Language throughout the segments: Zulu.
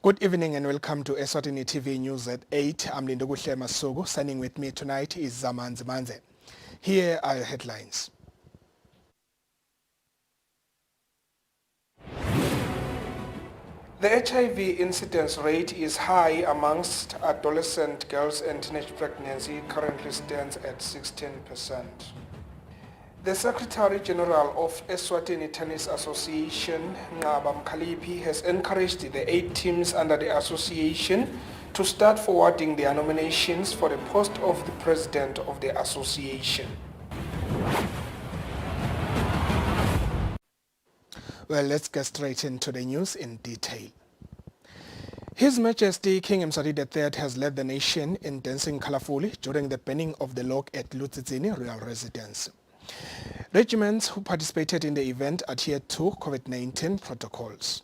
Good evening and welcome to Eswatini TV News at 8. I'm Lindo Masugu. Standing with me tonight is Manzini. Here are your headlines. The HIV incidence rate is high amongst adolescent girls and teenage pregnancy currently stands at 16%. The Secretary General of Eswatini Tennis Association, Ngaba Mkhalipi, has encouraged the 8 teams under the association to start forwarding their nominations for the post of the president of the association. Well, let's get straight into the news in detail. His Majesty King Eswatini III has led the nation in dancing colorfully during the burning of the log at Eswatini royal residence. Regiments who participated in the event adhered to COVID-19 protocols.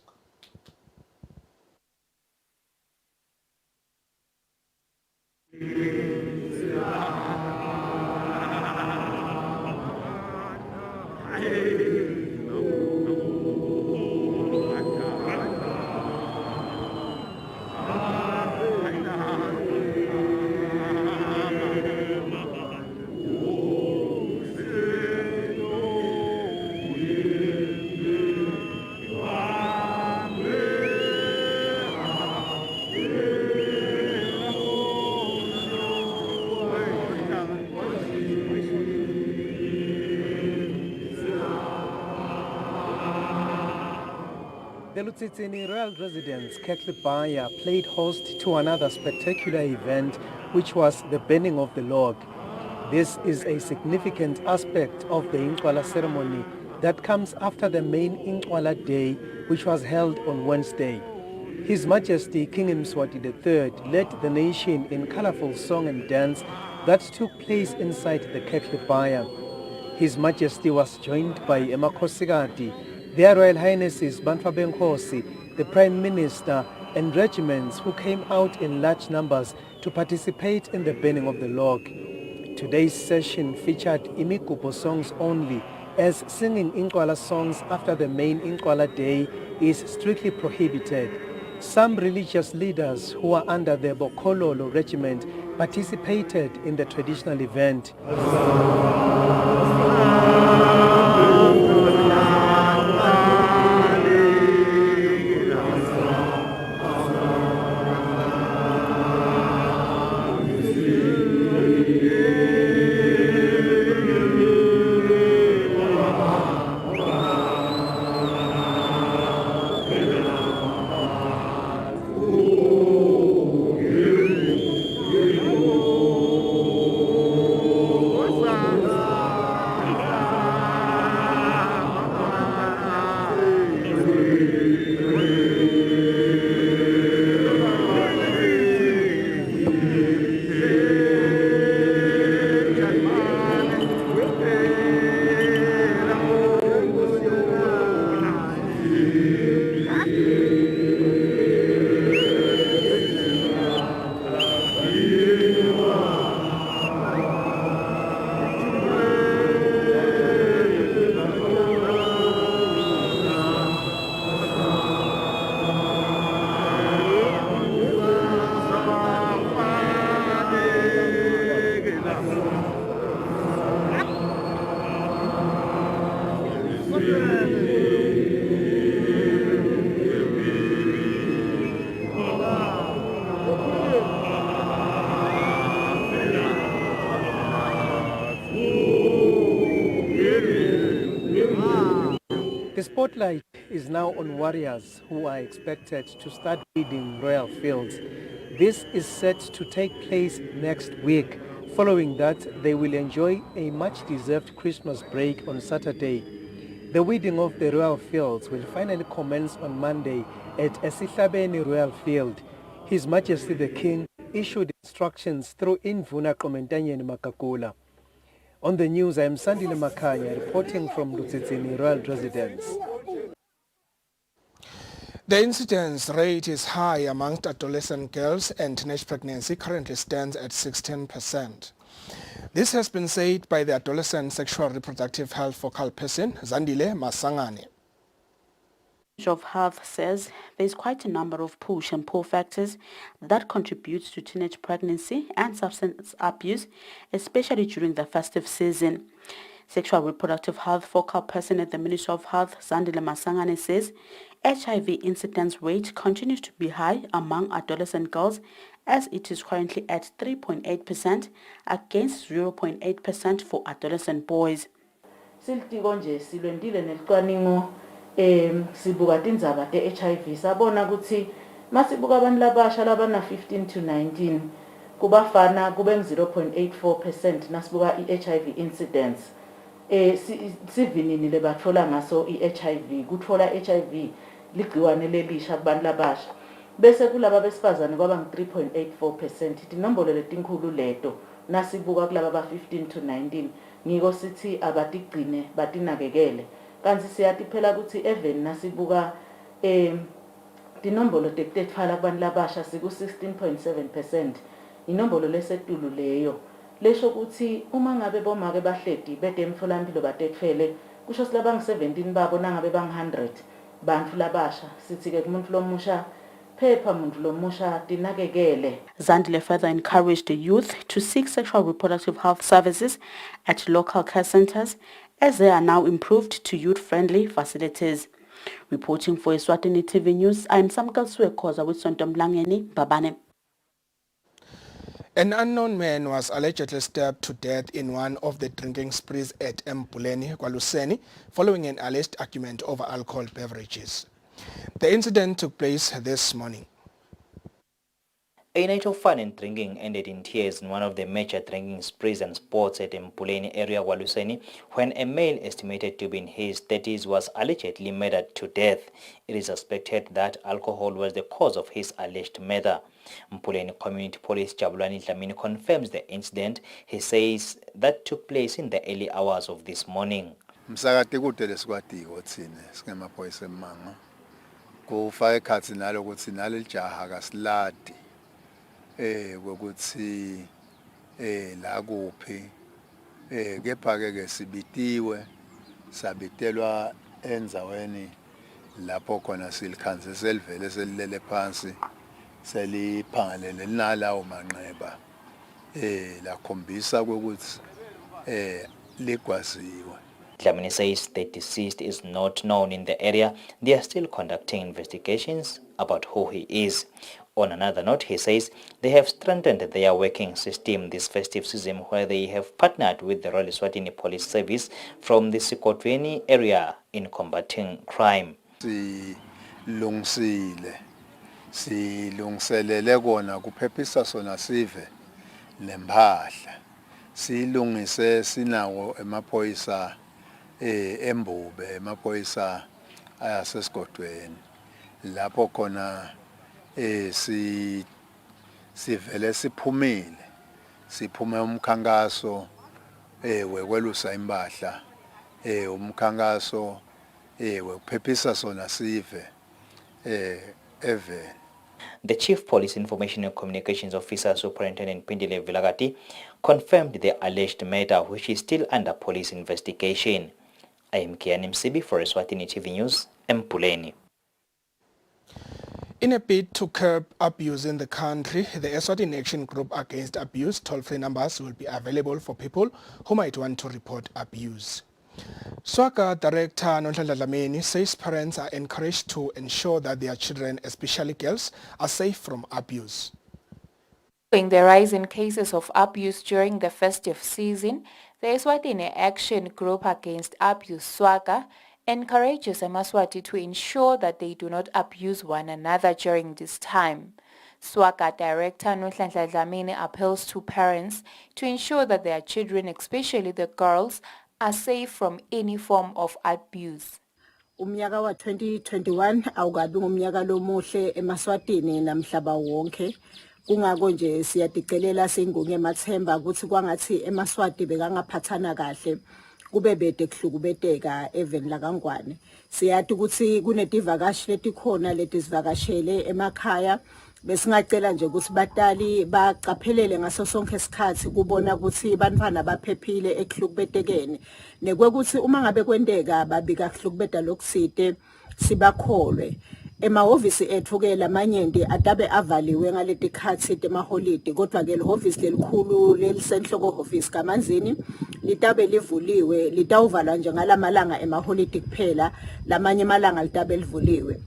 The Eswatini royal residence, Ketlebaya, played host to another spectacular event, which was the burning of the log. This is a significant aspect of the Incwala ceremony that comes after the main Incwala Day, which was held on Wednesday. His Majesty King Eswatini III led the nation in colorful song and dance that took place inside the Ketlebaya. His Majesty was joined by Emakhosikati, their Royal Highnesses Banfa Benkosi, the Prime Minister, and regiments who came out in large numbers to participate in the burning of the log. Today's session featured Imikupo songs only, as singing Incwala songs after the main Incwala Day is strictly prohibited. Some religious leaders who are under the Bokololo regiment participated in the traditional event. The spotlight is now on warriors who are expected to start weeding royal fields. This is set to take place next week. Following that, they will enjoy a much-deserved Christmas break on Saturday. The weeding of the royal fields will finally commence on Monday at Esihlabeni Royal Field. His Majesty the King issued instructions through Indvuna Qomentanyeni Makakula. On the news, I am Sandile Makanya reporting from Eswatini Royal Residence. The incidence rate is high amongst adolescent girls and teenage pregnancy currently stands at 16%. This has been said by the adolescent sexual reproductive health focal person, Zandile Masangane. Ministry of Health says there is quite a number of push and pull factors that contribute to teenage pregnancy and substance abuse, especially during the festive season. Sexual reproductive health focal person at the Ministry of Health, Zandile Masangane, says HIV incidence rate continues to be high among adolescent girls as it is currently at 3.8% against 0.8% for adolescent boys. Silitiko nje silwendile nelicwaningo sibuka tindzaba te-HIV sabona ukuthi masibuka abantu labasha labana 15 to 19 kubafana kube 0.84% nasibuka i-HIV incidence sivinini lebathola ngaso i-HIV kuthola HIV ligciwane lelisha kubantu labasha bese kulaba besifazane kwaba ngu-3.84%. Tinombolo letinkulu leto nasibuka kulaba ba 15 to 19 ngiko sithi abatigcine batinakekele kanti siyathi phela ukuthi even nasibuka tinombolo tekutfala kubantu labasha siku 16.7%. Inombolo lesetulu leyo lesho ukuthi uma ngabe bomake bahledi bede emtholampilo batetfele kusho silaba ngu-17 babo nangabe bang-100 bantu labasha sithi ke kumuntu lomusha phepha muntu lomusha tinakekele. Zandile further encouraged the youth to seek sexual reproductive health services at local care centers as they are now improved to youth-friendly facilities. Reporting for Eswatini TV News, I am Samkal Suekoza with Sontom Langeni, Babane. An unknown man was allegedly stabbed to death in one of the drinking sprees at Mpuleni, Kwaluseni, following an alleged argument over alcohol beverages. The incident took place this morning. A night of fun and drinking ended in tears in one of the major drinking sprees and sports at Mpuleni area Kwaluseni when a male estimated to be in his 30s was allegedly murdered to death. It is suspected that alcohol was the cause of his alleged murder. Mpuleni Community Police Jabulani Dlamini confirms the incident. He says that took place in the early hours of this morning. Ukuthi la kuphi kepha ke sibitiwe sabitelwa enzaweni lapho khona silikhanze selivele selilele phansi seliphangalele nalawo manqeba la khombisa ukuthi ligwaziwe. Dlamini says the deceased is not known in the area. They are still conducting investigations about who he is. On another note, he says they have strengthened their working system this festive season where they have partnered with the Royal Eswatini Police Service from the Eswatini area in combating crime. Silungiselele kona kuphephisa sona sive lempahla. Silungise sinawo emaphoyisa embube emaphoyisa ayasesigodweni lapho khona sivele siphume umkhankaso wekwelusa impahla umkhankaso wekuphephisa sona sive eve. The Chief Police Information and Communications Officer Superintendent Pindile Vilagati confirmed the alleged murder, which is still under police investigation. I am Kian Msibi for Eswatini TV News, Mpuleni. In a bid to curb abuse in the country, the Eswatini Action Group Against Abuse toll-free numbers will be available for people who might want to report abuse. SWACA Director Nonhlanhla Dlamini says parents are encouraged to ensure that their children, especially girls, are safe from abuse. Following the rise in cases of abuse during the festive season, the Eswatini Action Group Against Abuse SWACA encourages Amaswati to ensure that they do not abuse one another during this time. SWACA Director Nonhlanhla Dlamini appeals to parents to ensure that their children, especially the girls, are safe from any form of abuse. Umnyaka wa 2021 awukabi ngumnyaka lomuhle eMaswatini namhlaba wonke. Kungako nje siyadicelela singunge emathemba ukuthi kwangathi eMaswati bekangaphathana kahle kube bede kuhlukubeteka even la kaNgwane. Siyathi ukuthi kunetivakashi letikhona letizivakashele emakhaya besingacela nje ukuthi batali baqaphelele ngaso sonke isikhathi kubona ukuthi bantwana baphephile ekuhlukubetekeni nekwekuthi uma ngabe kwendeka babika kuhlukubeta lokuside sibakholwe. Emahhovisi ethu ke lamanyenti atabe avaliwe ngaleti khathi temaholide kodwa ke lihhovisi lelikhulu lelisenhloko office kaManzini litabe livuliwe litawuvalwa nje ngalamalanga emaholide kuphela lamanye amalanga litabe livuliwe.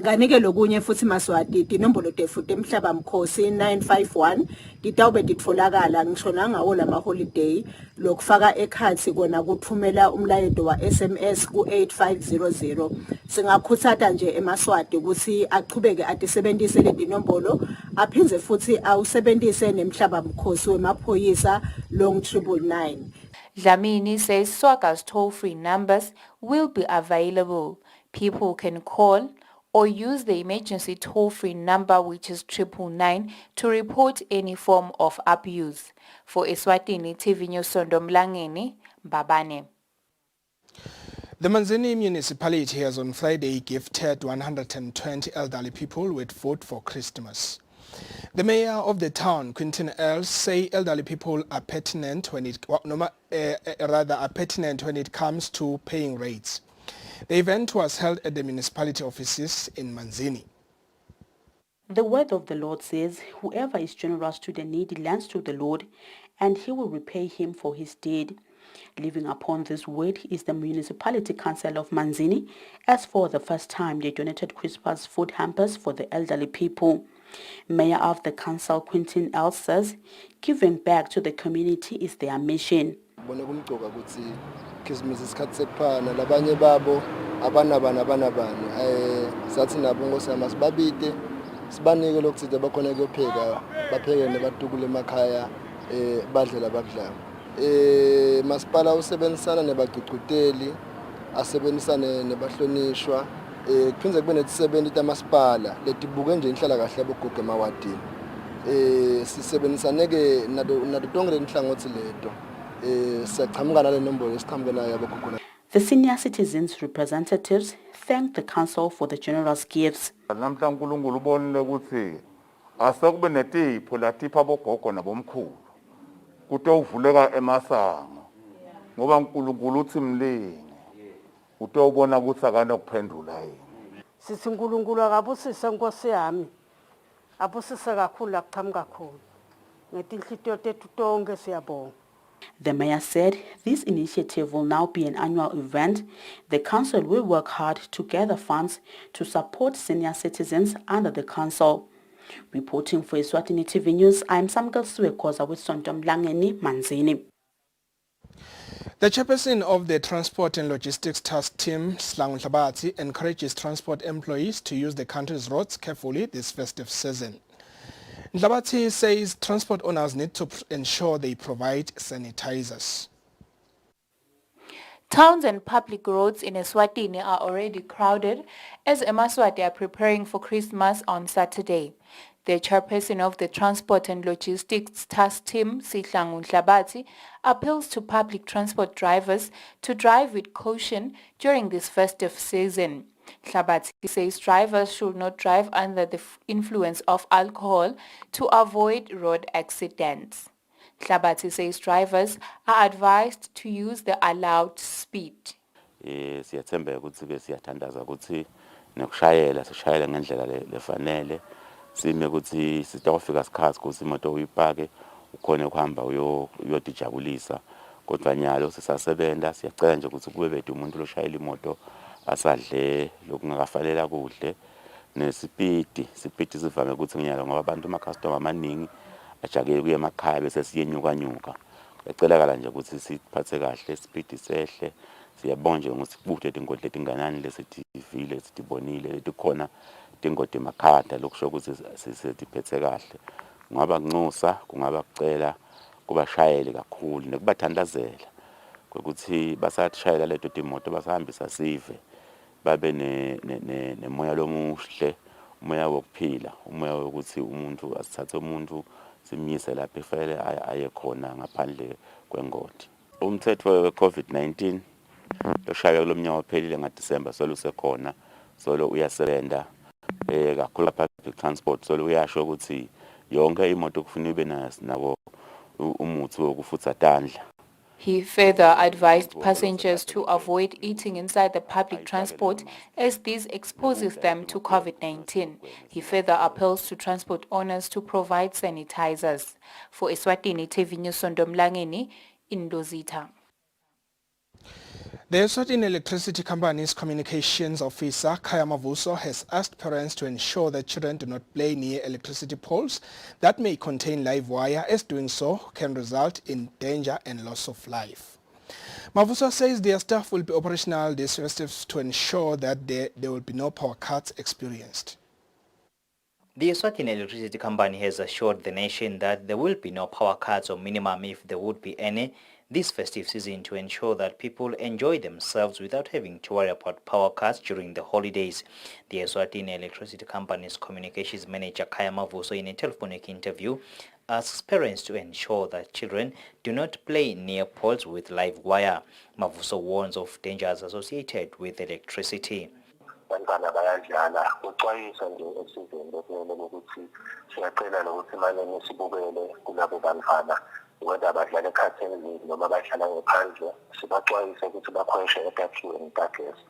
Kanike lokunye futhi Maswati tinombolo tefu temhlaba mkhosi 951 titawube titfolakala ngisho nangawo lama holiday lokufaka ekhathi kona kuthumela umlayeto wa SMS ku 8500 singakhuthata nje eMaswati ukuthi aqhubeke atisebenzise lezi nombolo aphinze futhi awusebenzise nemhlaba mkhosi wemaphoyisa long 999. Dlamini says SWACA's toll-free numbers will be available. People can call or use the emergency toll-free number, which is 999, to report any form of abuse. For Eswatini TV News, Sondomlangeni, Babane. The Manzini municipality has on Friday gifted 120 elderly people with food for Christmas. The mayor of the town, Quintin Els, say elderly people are pertinent when it comes to paying rates. The event was held at the municipality offices in Manzini. The word of the Lord says, whoever is generous to the needy lends to the Lord, and he will repay him for his deed. Living upon this word is the Municipality Council of Manzini, as for the first time they donated Christmas food hampers for the elderly people. Mayor of the council, Quintin Els, says, giving back to the community is their mission. Christmas isikhathi sekuphana labanye babo abanabani sathi nabo ngosama sibabide sibanike lokuthi bakhona kuyopheka bapheke nebatukule emakhaya badle labakudlayo masipala usebenzisana nebagcugcuteli asebenzisane nebahlonishwa kuphindze kube netisebenzi tamasipala letibuke nje inhlala kahle bogogo emawadini sisebenzisane ke nado tonke lenhlangothi leto. The senior citizens representatives thanked the council for the generous gifts. The mayor said this initiative will now be an annual event. The council will work hard to gather funds to support senior citizens under the council. Reporting for Eswatini TV News, I am Samgal Suekoza with Sondomlangeni, Manzini. The chairperson of the Transport and Logistics Task Team, Slangu Hlabati, encourages transport employees to use the country's roads carefully this festive season. Hlabati says transport owners need to ensure they provide sanitizers. Towns and public roads in Eswatini are already crowded as Emaswati are preparing for Christmas on Saturday. The chairperson of the Transport and Logistics Task Team, Sihlangu Hlabati, appeals to public transport drivers to drive with caution during this festive season. Hlabati says drivers should not drive under the influence of alcohol to avoid road accidents. Hlabati says drivers are advised to use the allowed speed. Siyathemba ukuthi ke siyathandaza ukuthi nokushayela sishayela ngendlela lefanele sime ukuthi sitawufika isikhathi ukuthi imoto uyipake ukhona ukuhamba uyodijabulisa kodwa nyalo sisasebenza siyacela nje ukuthi kube bethu umuntu loshayela imoto asadle lokungakafalela kuhle nesipidi sivame ukuthi nyalo ngoba abantu ama customer amaningi ajake kuye emakhaya bese siyenyuka ecelakala nje ukuthi siphathe kahle isipidi sehle siyabonga nje ukuthi kubude ingodle etinganani lesiTV lesitibonile letikhona ingodi emakhaya lokusho ukuthi sisiphethe kahle ngaba kunxusa kungaba kucela kubashayeli kakhulu nekubathandazela ukuthi basashayela leto timoto basahambisa sive babe nemoya lomuhle umoya wokuphila umoya wokuthi umuntu asithathe umuntu simyise lapha efanele aye khona ngaphandle kwengodi. Umthetho we-COVID-19 loshaya kulomnyaka ophelile ngaDisemba solo usekhona solo uyasebenza kakhulu public transport solo uyasho ukuthi yonke imoto kufanele ibe nawo umuthi wokufutha tandla He further advised passengers to avoid eating inside the public transport as this exposes them to COVID-19. He further appeals to transport owners to provide sanitizers. For Eswatini TV News, Sondomlangeni in Lozita. The Eswatini Electricity Company's communications officer, Kaya Mavuso, has asked parents to ensure that children do not play near electricity poles that may contain live wire, as doing so can result in danger and loss of life. Mavuso says their staff will be operational this festive to ensure that there will be no power cuts experienced. The Eswatini Electricity Company has assured the nation that there will be no power cuts or minimum if there would be any this festive season to ensure that people enjoy themselves without having to worry about power cuts during the holidays. The Eswatini Electricity Company's communications manager Kaya Mavuso, in a telephonic interview, asks parents to ensure that children do not play near poles with live wire. Mavuso warns of dangers associated with electricity. Bantwana bayadlala uxwayisa nje esizweni bekumele ukuthi siyacela nokuthi manje sibukele kulabo bantwana whether badlala ekhathini noma badlala ngaphandle sibaxwayise ukuthi bakhweshe etakhiweni tagesi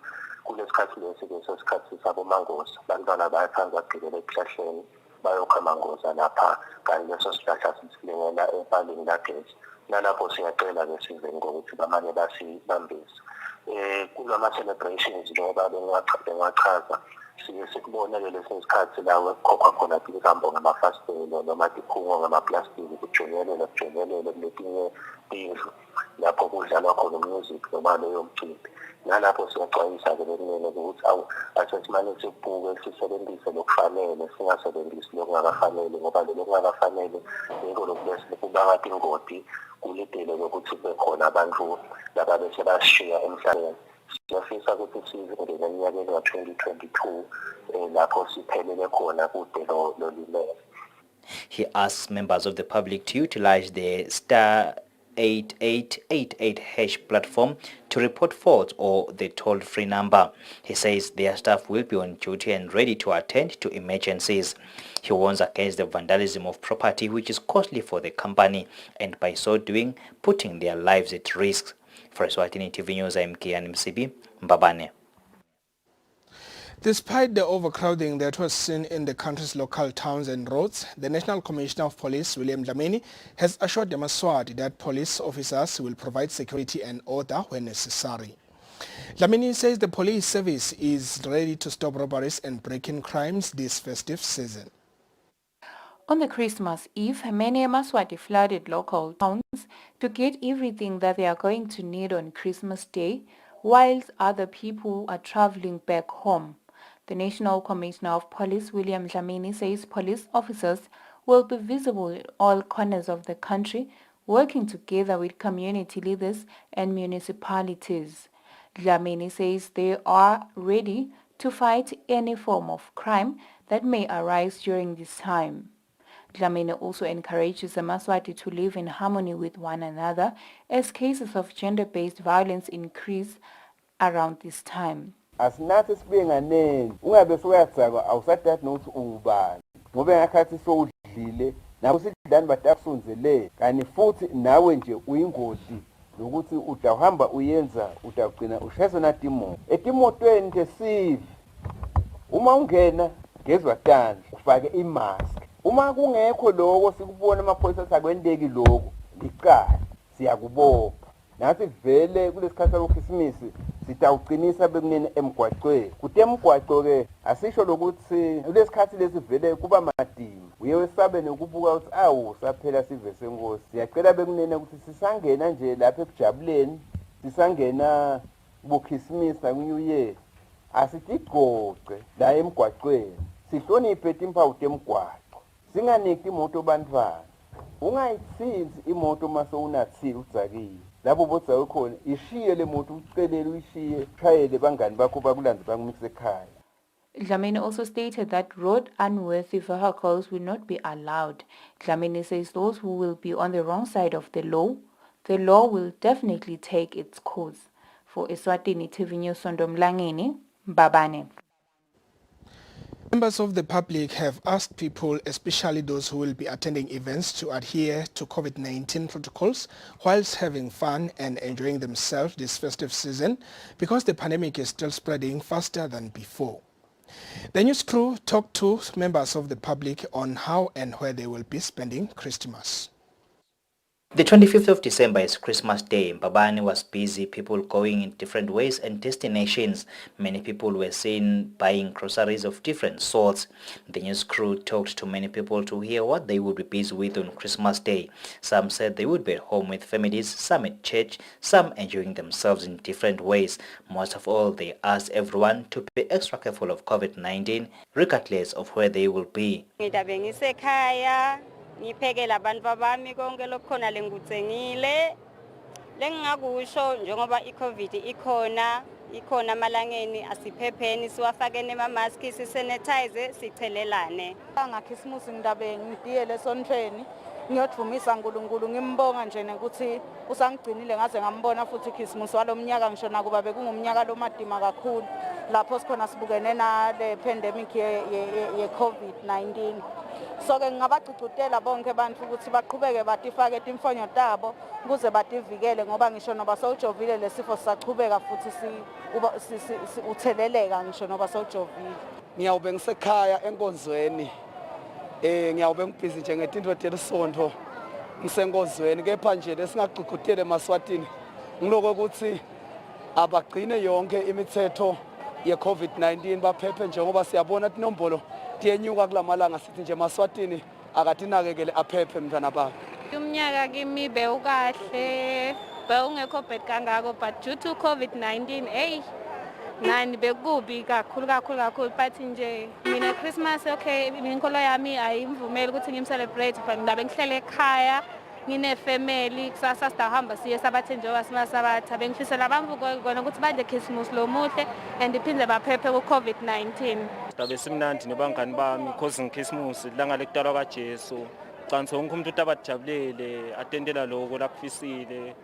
kulesikhathi lesi sesikhathi sabo mangozi bantwana bayathanda ukugibela esihlahleni bayokha mangoza lapha kanti leso sihlahla sisilingela empalini lagesi nalapho siyacela besizeni ngokuthi bamanye basibambise kulama-celebrations njengoba bengachaza siye sikubona-ke lesinye isikhathi lawo ekukhokhwa khona ihambo ngamafasitelo noma iphungo ngamaplastiki kujongelele kuletinye indlu lapho kudlalwa khona umusic noma leyo mcimbi nalapho siyaxwayisa-ke bekunene ukuthi asesimane sibuke sisebenzise lokufanele singasebenzisi lokungakafanele ngoba lokungakafanele yiko lokubese kubanga ingoti kulidele ukuthi kube khona abantu laba bese bashiya emhlabeni. Siyafisa ukuthi sizingene eminyakeni ka-2022 lapho siphelele khona kude lo limele. He asks members of the public to utilize the *8888 hash platform to report faults or the toll-free number. He says their staff will be on duty and ready to attend to emergencies. He warns against the vandalism of property, which is costly for the company, and by so doing, putting their lives at risk. For Eswatini TV News, I'm Kian Msibi, Mbabane. Despite the overcrowding that was seen in the country's local towns and roads, the National Commissioner of Police, William Dlamini, has assured the Maswati that police officers will provide security and order when necessary. Dlamini says the police service is ready to stop robberies and break-in crimes this festive season. On the Christmas Eve, many Maswati flooded local towns to get everything that they are going to need on Christmas Day, whilst other people are traveling back home. The National Commissioner of Police, William Dlamini, says police officers will be visible in all corners of the country, working together with community leaders and municipalities. Dlamini says they are ready to fight any form of crime that may arise during this time. Dlamini also encourages the Maswati to live in harmony with one another as cases of gender-based violence increase around this time. Asinathi sibenganeni ungabe soyatsaka awusathathi nokuthi ungubani ngoba ngakhathi sowudlile nabo sidlani batakusunzele kanti futhi nawe nje uyingoti nokuthi utahamba uyenza utagcina ushayisa natimo etimotweni nje sivi uma ungena ngezwatani ufake imask uma kungekho lokho sikubona amaphoyisa sakwendeki lokho licala siyakubopha nathi vele kulesikhathi soKrisimisi sitawuqinisa bekunene emgwaqweni kuthi emgwaqo ke asisho lokuthi kulesikhathi lesivele kuba madima uye wesabe nokubuka ukuthi awu saphela sive senkosi siyacela bekunene ukuthi sisangena nje lapha ekujabuleni sisangena kuKrisimisi nakuNew Year asitigoce la emgwaqweni sihloniphe timpawu temgwaqo singaniki imoto bantwana ungayitsinzi imoto maso unathile udzakile lapho botsa ukhona ishiye le moto ucelele uyishiye shayele bangani bakho bakulandze bakumikise ekhaya. Dlamini also stated that road unworthy vehicles will not be allowed. Dlamini says those who will be on the wrong side of the law will definitely take its course. For Eswatini TV News, Sondomlangeni, Mbabane. Members of the public have asked people, especially those who will be attending events, to adhere to COVID-19 protocols whilst having fun and enjoying themselves this festive season because the pandemic is still spreading faster than before. The news crew talked to members of the public on how and where they will be spending Christmas. The 25th of December is Christmas Day. Mbabane was busy, people going in different ways and destinations. Many people were seen buying groceries of different sorts. The news crew talked to many people to hear what they would be busy with on Christmas Day. Some said they would be at home with families, some at church, some enjoying themselves in different ways. Most of all, they asked everyone to be extra careful of COVID-19, regardless of where they will be. Ngiphekela abantu bami konke lokukhona lengikutsengile lengingakusho njengoba iCovid ikhona amalangeni asiphepheni siwafakeni ama-mask sisanitize sichelelane. Ngakhisimusi ngidabeni ngidiyele esontweni ngiyodumisa uNkulunkulu ngimbonga nje ukuthi usangigcinile ngaze ngambona futhi ikhisimusi walomnyaka ngisho nakuba bekungumnyaka lomadima kakhulu lapho sikhona sibukene nale pandemic ye COVID-19. So-ke ngingabagcugcutela bonke abantu ukuthi baqhubeke batifake imfonyo tabo ukuze bativikele ngoba ngisho noba sewujovile lesifo sisachubeka futhi utheleleka ngisho noba sewujovile. Ngiyawube ngisekhaya enkonzweni ngiyawube ngibhizi nje ngetinto telisonto ngisenkonzweni kepha nje lesingagcugcutele eMaswatini ngiloko ukuthi abagcine yonke imithetho ye-COVID-19 baphephe njengoba siyabona inombolo tiyenyuka kulamalanga sithi nje eMaswatini akatinakekele aphephe mntwana baba. Umnyaka kimi bewukahle bewungekho bad kangako but due to COVID-19 nani bekubi kakhulu but nje mina Christmas okay inkolo yami ayimvumeli ukuthi ngimcelebrate but ngilabe ngihlele ekhaya ngine family kusasa sidahamba siye sabathe njengoba simasabatha bengifisela abantu kona ukuthi bade Christmas lomuhle and iphinde baphephe ku COVID-19. Dabe simnandi nebangani bami because ngeChristmas ilanga lekudalwa kaJesu. Cansi wonke umuntu utabajabulele atendela lokho lakufisile.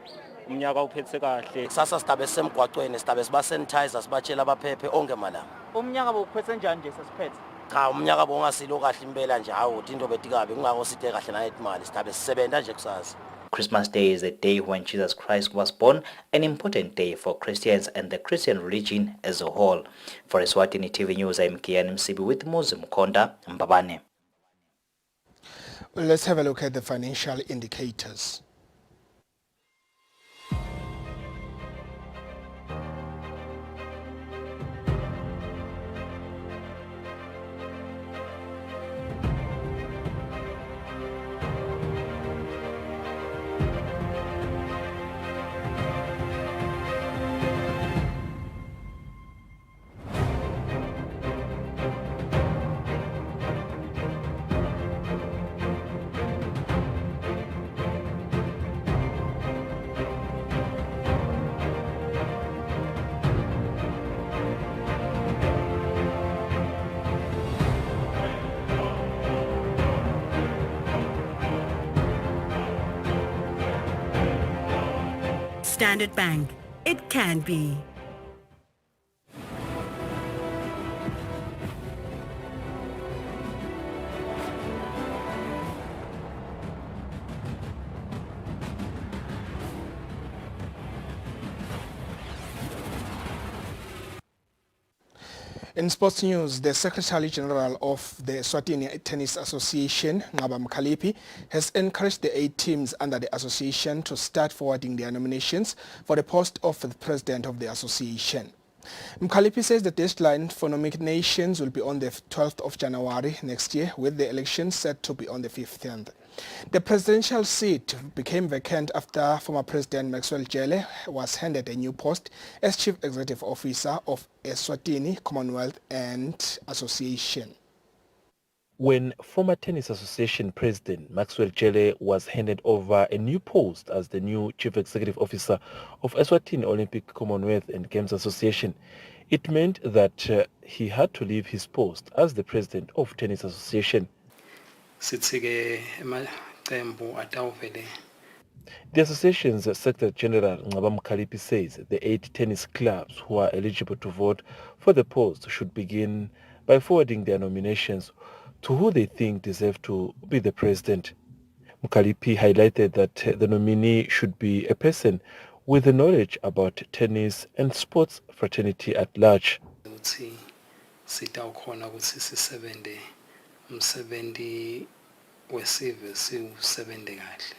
Umnyaka uphethe kahle. Sasa sidabe semgwaqweni sidabe siba sanitizer sibatshela abaphephe onke malanga. Umnyaka bowuphethe njani nje sesiphethe? Cha umnyaka bongasilo kahle impela nje hawo into betikabe kungako sithe kahle nayetimali sidabe sisebenza nje kusasa. Christmas Day is a day when Jesus Christ was born, an important day for Christians and the Christian religion as a whole. For Eswatini TV News, I'm Kian Msibi with Moses Mkonda, Mbabane. Well, let's have a look at the financial indicators. Standard Bank. It can be. In sports news, the Secretary General of the Eswatini Tennis Association, Ngaba Mkhalipi, has encouraged the 8 teams under the association to start forwarding their nominations for the post of the president of the association. Mkhalipi says the deadline for nominations will be on the 12th of January next year, with the election set to be on the 15th. The presidential seat became vacant after former President Maxwell Jele was handed a new post as Chief Executive Officer of Eswatini Commonwealth and Association. When former Tennis Association President Maxwell Jele was handed over a new post as the new Chief Executive Officer of Eswatini Olympic Commonwealth and Games Association, it meant that he had to leave his post as the President of Tennis Association. The association's Secretary General Ngaba Mkhalipi says the 8 tennis clubs who are eligible to vote for the post should begin by forwarding their nominations to who they think deserve to be the president. Mukalipi highlighted that the nominee should be a person with the knowledge about tennis and sports fraternity at large. Sitawukhona ukuthi sisebenze umsebenzi wesive siwusebenze kahle.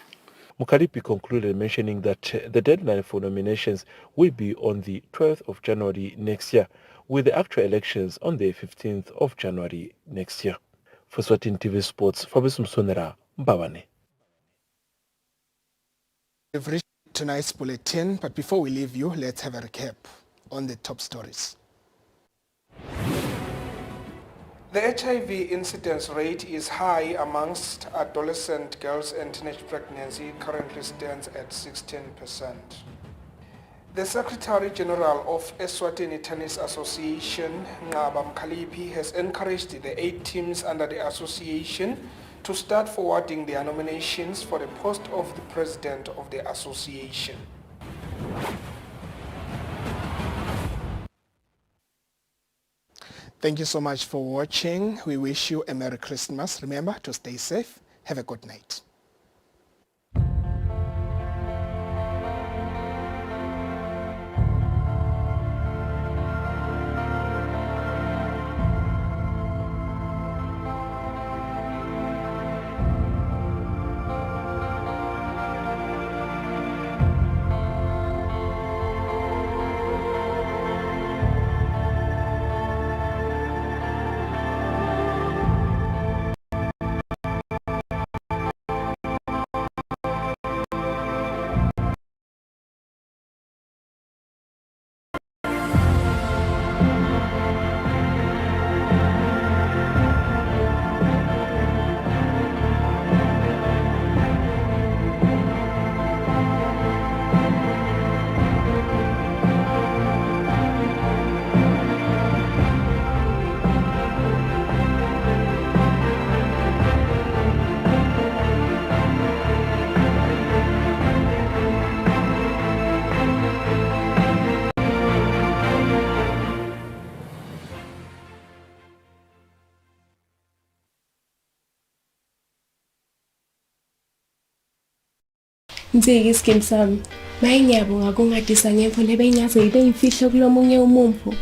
Mukalipi concluded mentioning that the deadline for nominations will be on the 12th of January next year, with the actual elections on the 15th of January next year. For Eswatini TV Sports, Fabrice Msonera, Mbabane. We've reached tonight's bulletin, but before we leave you, let's have a recap on the top stories. The HIV incidence rate is high amongst adolescent girls and teenage pregnancy currently stands at 16%. The Secretary General of Eswatini Tennis Association, Ngaba Mkalipi, has encouraged the 8 teams under the association to start forwarding their nominations for the post of the president of the association. Thank you so much for watching. We wish you a Merry Christmas. Remember to stay safe. Have a good night. Nziki skim sami, mayingiyabonga kungadisa ngemfundo ebeyingaze ibe yimfihlo kulo munye umuntu.